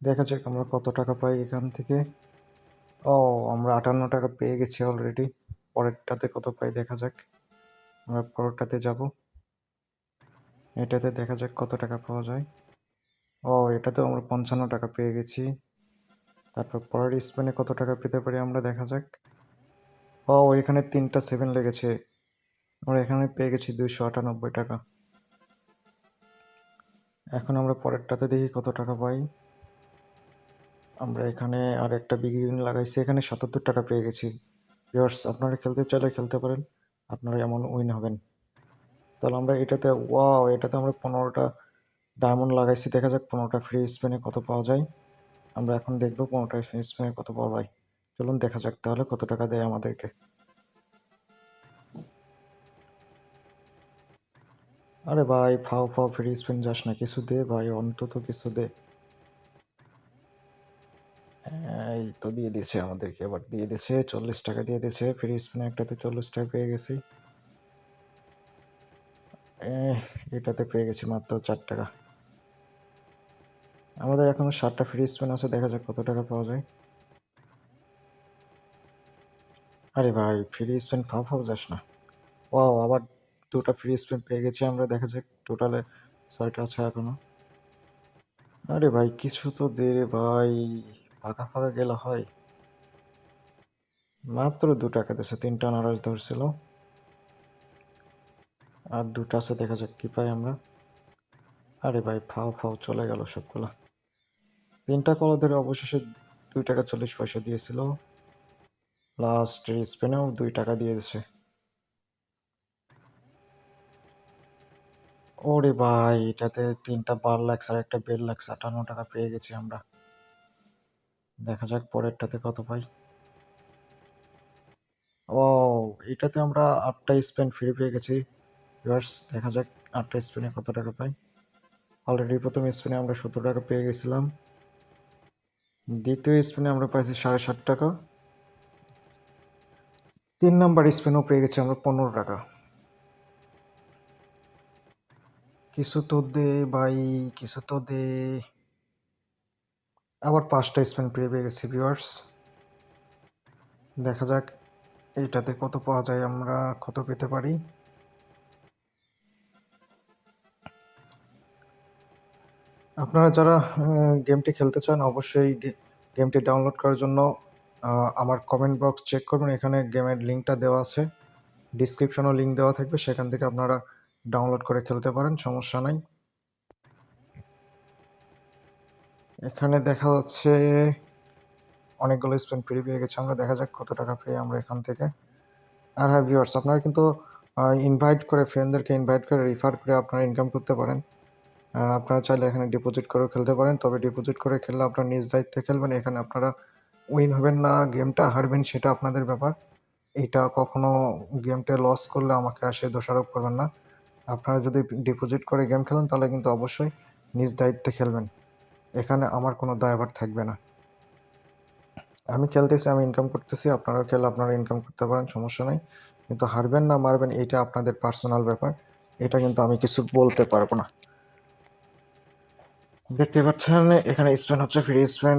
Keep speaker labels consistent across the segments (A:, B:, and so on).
A: দেখা যাক আমরা কত টাকা পাই এখান থেকে। ও, আমরা 58 টাকা পেয়ে গেছি অলরেডি। পরেরটাতে কত পাই দেখা যাক। আমরা পরেরটাতে যাব, এটাতে দেখা যাক কত টাকা পাওয়া যায়। ও, এটাতেও আমরা 55 টাকা পেয়ে গেছি। তারপর পরের স্পেনে কত টাকা পেতে পারি আমরা দেখা যাক। ও, এখানে 3টা 7 লেগেছে। আমরা এখানে পেয়ে গেছি 298 টাকা। এখন আমরা পরেরটাতে দেখি কত টাকা পাই। আমরা এখানে আর একটা বিগিন লাগাইছি, এখানে 77 টাকা পেয়ে গেছি। ভিউয়ার্স, আপনারা খেলতে চাইলে খেলতে পারেন, আপনারা এমন উইন হবেন। তাহলে আমরা এটাতে এটাতে আমরা 15টা ডায়মন্ড লাগাইছি। দেখা যাক 15টা ফ্রি স্পিনে কত পাওয়া যায়। আমরা এখন দেখব 15টা ফ্রি স্পিনে কত পাওয়া যায়। চলুন দেখা যাক তাহলে কত টাকা দেয় আমাদেরকে। আরে ভাই, ফাও ফাও ফ্রি স্পিন যাস না, কিছু দে ভাই, অন্তত কিছু দে। এই তো দিয়ে দিছে আমাদেরকে, এবার দিয়ে দিছে 40 টাকা দিয়ে দিছে। ফ্রি স্পিনে একটাতে 40 টাকা পেয়ে গেছি। এটাতে পেয়ে গেছি মাত্র 4 টাকা। আমাদের এখনো 7টা ফ্রি স্পিন আছে, দেখা যাক কত টাকা পাওয়া যায়। আরে ভাই, ফ্রি স্পিন ফাও ফাও যাস না। আবার 2টা ফ্রি স্পিন পেয়ে গেছি আমরা, দেখা যাক টোটালে 6টা আছে এখনো। আরে ভাই, কিছু তো দে রে ভাই, ফাঁকা ফাঁকা গেলে হয়। মাত্র 2 টাকা দিয়েছে, 3টা নারাজ ধরছিল, আর 2টা আছে, দেখা যাক কি পাই আমরা। আরে ভাই, ফাও ফাও চলে গেল সবগুলা। 3টা কলা ধরে অবশেষে 2 টাকা 40 পয়সা দিয়েছিল। লাস্ট স্পিনেও 2 টাকা দিয়ে দিছে। ওরে ভাই, এটাতে 3টা 12 লাখ আর একটা 1.5 লাখ 58 টাকা পেয়ে গেছি আমরা। দেখা যাক পরেরটাতে কত পাই। ও, এটাতে আমরা 8টা স্পিন ফ্রি পেয়ে গেছি। ভিউয়ার্স, দেখা যাক 8টা স্পিনে কত টাকা পাই। অলরেডি প্রথম স্পিনে আমরা 70 টাকা পেয়ে গেছিলাম। দ্বিতীয় স্পিনে আমরা পাইছি 7.5 টাকা। 3 নাম্বার স্পিনও পেয়ে গেছি আমরা 15 টাকা। কিছু তো দে ভাই, কিছু তো দে। আবার 5টা স্পিন পেয়ে গেছি ভিউয়ার্স। দেখা যাক এইটাতে কত পাওয়া যায়, আমরা কত পেতে পারি। আপনারা যারা গেমটি খেলতে চান, অবশ্যই গেমটি ডাউনলোড করার জন্য আমার কমেন্ট বক্স চেক করবেন, এখানে গেমের লিঙ্কটা দেওয়া আছে। ডিসক্রিপশনও লিঙ্ক দেওয়া থাকবে, সেখান থেকে আপনারা ডাউনলোড করে খেলতে পারেন, সমস্যা নাই। এখানে দেখা যাচ্ছে অনেকগুলো স্পিন ফ্রি পেয়ে গেছে আমরা, দেখা যাক কত টাকা পেয়ে আমরা এখান থেকে। আর হ্যাঁ ভিউয়ার্স, আপনারা কিন্তু ইনভাইট করে, ফ্রেন্ডদেরকে ইনভাইট করে, রিফার করে আপনারা ইনকাম করতে পারেন। আপনারা চাইলে এখানে ডিপোজিট করেও খেলতে পারেন, তবে ডিপোজিট করে খেললে আপনারা নিজ দায়িত্বে খেলবেন। এখানে আপনারা উইন হবেন না গেমটা হারবেন সেটা আপনাদের ব্যাপার। এইটা কখনো গেমটা লস করলে আমাকে আসে দোষারোপ করবেন না। আপনারা যদি ডিপোজিট করে গেম খেলেন তাহলে কিন্তু অবশ্যই নিজ দায়িত্বে খেলবেন, এখানে আমার কোনো দায়ভার থাকবে না। আমি খেলতেছি, আমি ইনকাম করতেছি, আপনারাও খেলে আপনারা ইনকাম করতে পারেন, সমস্যা নেই। কিন্তু হারবেন না মারবেন এইটা আপনাদের পার্সোনাল ব্যাপার, এটা কিন্তু আমি কিছু বলতে পারবো না। দেখতে পাচ্ছেন এখানে স্পেন হচ্ছে ফ্রি স্পেন।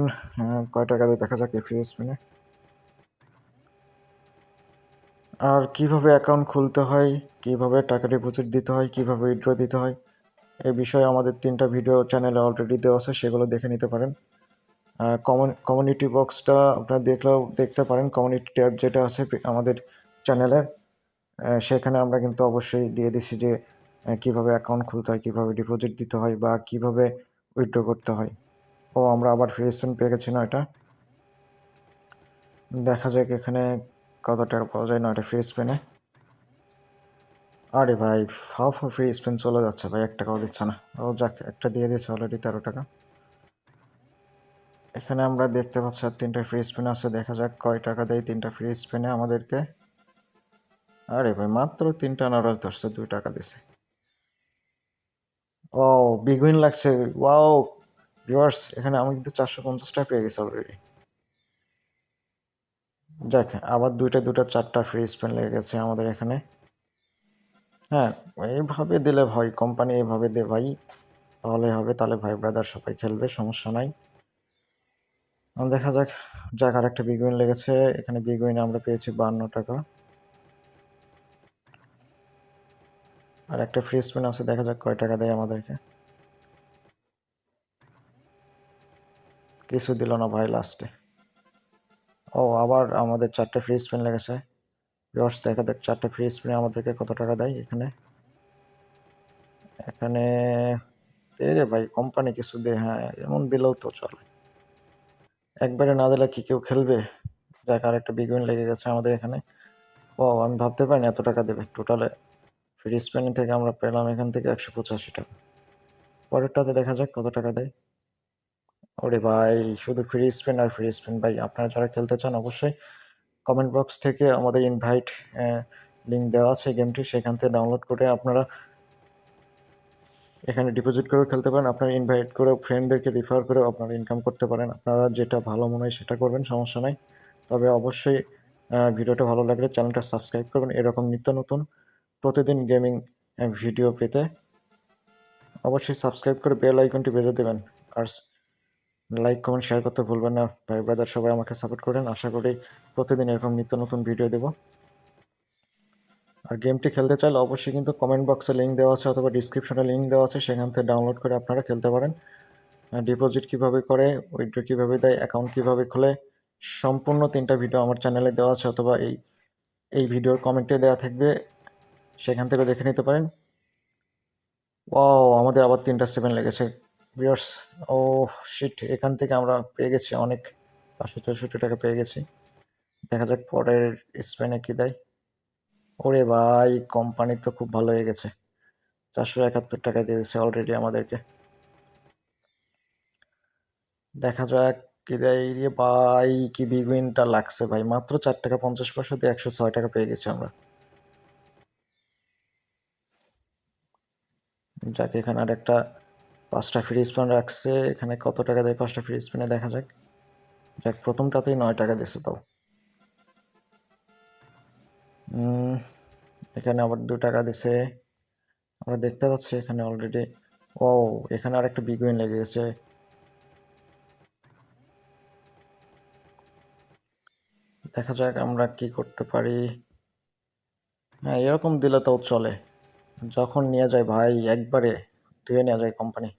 A: কয় টাকা দিয়ে দেখা যাক এই ফ্রি স্পেনে। আর কিভাবে অ্যাকাউন্ট খুলতে হয়, কিভাবে টাকা ডিপোজিট দিতে হয়, কিভাবে উইথড্র দিতে হয়, এই বিষয়ে আমাদের 3টা ভিডিও চ্যানেলে অলরেডি দেওয়া আছে, সেগুলো দেখে নিতে পারেন। কমিউনিটি বক্সটা আপনারা দেখতে পারেন, কমিউনিটি ট্যাব যেটা আছে আমাদের চ্যানেলের, সেখানে আমরা কিন্তু অবশ্যই দিয়ে দিছি যে কিভাবে অ্যাকাউন্ট খুলতে হয়, কিভাবে ডিপোজিট দিতে হয়, বা কিভাবে উইথড্র করতে হয়। আমরা আবার ফ্রি স্পিন পেয়ে গেছি 9টা। দেখা যাক এখানে কত টাকা পাওয়া যায় 9টা ফ্রি স্পিনে। আরে ভাই, ফাও ফ্রি স্পিন চলে যাচ্ছে ভাই, 1 টাকাও দিচ্ছে না। যাক, একটা দিয়ে দিয়েছে অলরেডি 13 টাকা। এখানে আমরা দেখতে পাচ্ছি আর 3টা ফ্রি স্পিন আছে, দেখা যাক কয় টাকা দেয় 3টা ফ্রি স্পিনে আমাদেরকে। আরে ভাই, মাত্র 3টা নারাজ ধরছে, 2 টাকা দিছে। বিগ উইন লাগছে। ভিউয়ার্স, এখানে আমি কিন্তু 450 টাকা পেয়ে গেছি অলরেডি। যাক, আবার 4টা ফ্রি স্পিন লেগে গেছে আমাদের এখানে। হ্যাঁ, এইভাবে দিলে ভাই, কোম্পানি এইভাবে দে ভাই, তাহলে হবে, তাহলে ভাই ব্রাদার সবাই খেলবে, সমস্যা নাই। দেখা যাক। যাক, আরেকটা বিগ উইন লেগেছে। এখানে বিগ উইনে আমরা পেয়েছি 52 টাকা। আর একটা ফ্রি স্পিন আছে, দেখা যাক কয় টাকা দেয় আমাদেরকে। কিছু দিল না ভাই লাস্টে। ও, আবার আমাদের 4টে ফ্রি স্পিন লেগেছে। ভিউয়ার্স দেখা যাক 4টে ফ্রি স্পিনে আমাদেরকে কত টাকা দেয়। এখানে এখানে দে রে ভাই, কোম্পানি কিছু দে। হ্যাঁ, এমন দিলেও তো চলে। একবারে না দিলে কি কেউ খেলবে? যাক, আরেকটা বিগ উইন লেগে গেছে আমাদের এখানে। ও, আমি ভাবতে পারিনি এত টাকা দেবে। টোটালে ফ্রি স্পিনিং থেকে আমরা পেলাম এখান থেকে 185 টাকা। পরেরটাতে দেখা যাক কত টাকা দেয়। ওরে ভাই, শুধু ফ্রি স্পিন আর ফ্রি স্পিন। ভাই, আপনারা যারা খেলতে চান অবশ্যই কমেন্ট বক্স থেকে আমাদের ইনভাইট লিঙ্ক দেওয়া আছে গেমটি, সেখান থেকে ডাউনলোড করে আপনারা এখানে ডিপোজিট করেও খেলতে পারেন। আপনারা ইনভাইট করে ফ্রেন্ডদেরকে রিফার করেও আপনারা ইনকাম করতে পারেন। আপনারা যেটা ভালো মনে হয় সেটা করবেন, সমস্যা নাই। তবে অবশ্যই ভিডিওটা ভালো লাগলে চ্যানেলটা সাবস্ক্রাইব করবেন এরকম নিত্য নতুন প্রতিদিন গেমিং ভিডিও পেতে। অবশ্যই সাবস্ক্রাইব করে বেল আইকনটি বেজে দেবেন। আর লাইক কমেন্ট শেয়ার করতে ভুলবেন না। ভাই ব্রাদার সবাই আমাকে সাপোর্ট করেন। আশা করি প্রতিদিন এরকম নিত্য নতুন ভিডিও দেব। আর গেমটি খেলতে চাইলে অবশ্যই কিন্তু কমেন্ট বক্সে লিঙ্ক দেওয়া আছে অথবা ডিসক্রিপশনে লিঙ্ক দেওয়া আছে, সেখান থেকে ডাউনলোড করে আপনারা খেলতে পারেন। ডিপোজিট কিভাবে করে, উইথড্র কিভাবে দেয়, অ্যাকাউন্ট কিভাবে খোলে, সম্পূর্ণ 3টা ভিডিও আমার চ্যানেলে দেওয়া আছে অথবা এই ভিডিওর কমেন্টে দেওয়া থাকবে, সেখান থেকে দেখে নিতে পারেন। ওয়াও, আমাদের আবার 3টা 7 লেগেছে ভিউয়ার্স। ও শিট, এখান থেকে আমরা পেয়ে গেছি অনেক 564 টাকা পেয়ে গেছি। দেখা যাক পরের স্পেনে কি দেয়। ওরে ভাই, কোম্পানি তো খুব ভালো হয়ে গেছে। 471 টাকা দিয়ে দিচ্ছে অলরেডি আমাদেরকে। দেখা যাক কি দেয় রে ভাই। কি বিগ উইনটা লাগছে ভাই, মাত্র 4 টাকা 50 পয়সা দিয়ে 106 টাকা পেয়ে গেছি আমরা। যাক, এখানে আর একটা 5টা ফ্রি স্পিন রাখছে। এখানে কত টাকা দেয় 5টা ফ্রি স্পিনে, দেখা যাক। যাক, প্রথমটাতেই 9 টাকা দিচ্ছে তাও। এখানে আবার 2 টাকা দিছে। আমরা দেখতে পাচ্ছি এখানে অলরেডি। ও, এখানে আর একটা বিগ উইন লেগে গেছে। দেখা যাক আমরা কি করতে পারি। হ্যাঁ, এরকম দিলে তাও চলে। যখন নিয়ে যায় ভাই একবারে ধুয়ে নেওয়া যায় কোম্পানি।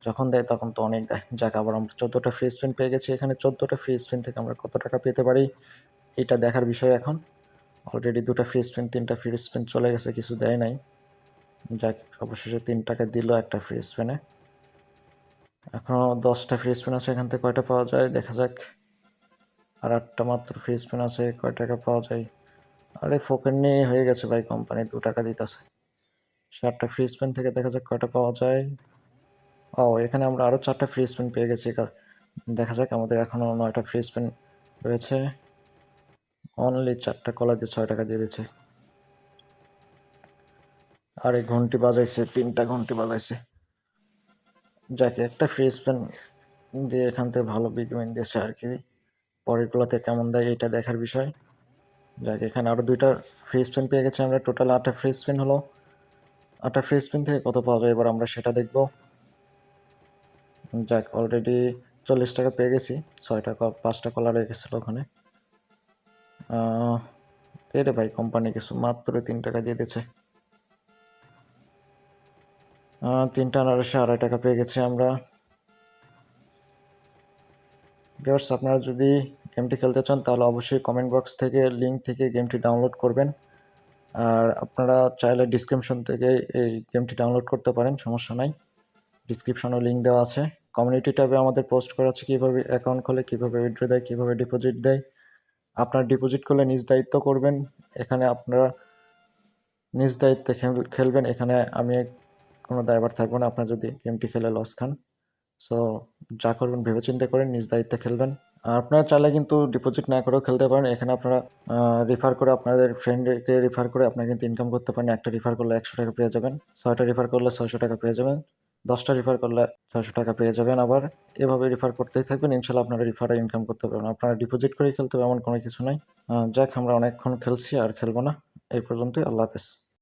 A: যখন দেয় তখন তো অনেক দেয়। যাক, আবার আমরা 14টা ফ্রি স্পিন পেয়ে গেছি। এখানে 14টা ফ্রি স্পিন থেকে আমরা কত টাকা পেতে পারি এটা দেখার বিষয় এখন। অলরেডি 2টা ফ্রি স্পিন 3টা ফ্রি স্পিন চলে গেছে, কিছু দেয় নাই। যাক, অবশেষে 3 টাকা দিল একটা ফ্রি স্পিনে। এখনও 10টা ফ্রি স্পিন আছে, এখান থেকে কয়টা পাওয়া যায় দেখা যাক। আর 8টা মাত্র ফ্রি স্পিন আছে, কয় টাকা পাওয়া যায়। আরে ফোকেন নিয়ে হয়ে গেছে ভাই, কোম্পানি 2 টাকা দিতেছে। 7টা ফ্রি স্পিন থেকে দেখা যাক কয়টা পাওয়া যায়। ও, এখানে আমরা আরও 4টা ফ্রি স্পিন পেয়ে গেছি। দেখা যাক, আমাদের এখনও 9টা ফ্রি স্পিন রয়েছে। অনলি 4টা কলা দিয়ে 6 টাকা দিয়ে দিচ্ছে। আর এই ঘন্টি বাজাইছে, 3টা ঘন্টি বাজাইছে। যাকে একটা ফ্রি স্পিন দিয়ে এখান থেকে ভালো বিগ উইন দিয়েছে আর কি। পরেরগুলোতে কেমন দেয় এটা দেখার বিষয়। যাক, এখানে আরও 2টা ফ্রি স্পিন পেয়ে গেছি আমরা। টোটাল 8টা ফ্রি স্পিন হলো। 8টা ফ্রি স্পিন থেকে কত পাওয়া যায় এবার আমরা সেটা দেখব। যাক, অলরেডি 40 টাকা পেয়ে গেছি। 5টা কলা রেখেছিল ওখানে। রে ভাই, কোম্পানি কিছু মাত্র 3 টাকা দিয়ে দিচ্ছে। 3টা আনারসে 2.5 টাকা পেয়ে গেছি আমরা। ভিউয়ার্স, আপনারা যদি গেমটি খেলতে চান তাহলে অবশ্যই কমেন্ট বক্স থেকে লিঙ্ক থেকে গেমটি ডাউনলোড করবেন। আর আপনারা চাইলে ডিসক্রিপশন থেকে এই গেমটি ডাউনলোড করতে পারেন, সমস্যা নাই। ডিসক্রিপশনেও লিঙ্ক দেওয়া আছে। কমিউনিটি ট্যাবে আমাদের পোস্ট করা আছে কীভাবে অ্যাকাউন্ট খোলে, কীভাবে উইথড্র দেয়, কীভাবে ডিপোজিট দেয়। আপনারা ডিপোজিট করলে নিজ দায়িত্ব করবেন। এখানে আপনারা নিজ দায়িত্বে খেলবেন। এখানে আমি কোনো দায়ভার থাকবো না আপনার যদি গেমটি খেলে লস খান। সো যা করবেন ভেবেচিন্তে করেন, নিজ দায়িত্বে খেলবেন। আর আপনারা চাইলে কিন্তু ডিপোজিট না করেও খেলতে পারেন। এখানে আপনারা রেফার করে আপনাদের ফ্রেন্ডকে রেফার করে আপনারা কিন্তু ইনকাম করতে পারেন। একটা রেফার করলে 100 টাকা পেয়ে যাবেন। 6টা রেফার করলে 600 টাকা পেয়ে যাবেন। 10টা রেফার করলে 600 টাকা পেয়ে যাবেন। আবার এভাবে রেফার করতেই থাকবেন, ইনশাল্লাহ আপনারা রেফারে ইনকাম করতে পারবেন। আপনারা ডিপোজিট করেই খেলতে হবে এমন কোনো কিছু নাই। যাক, আমরা অনেকক্ষণ খেলছি, আর খেলবো না। এই পর্যন্তই। আল্লাহ হাফেজ।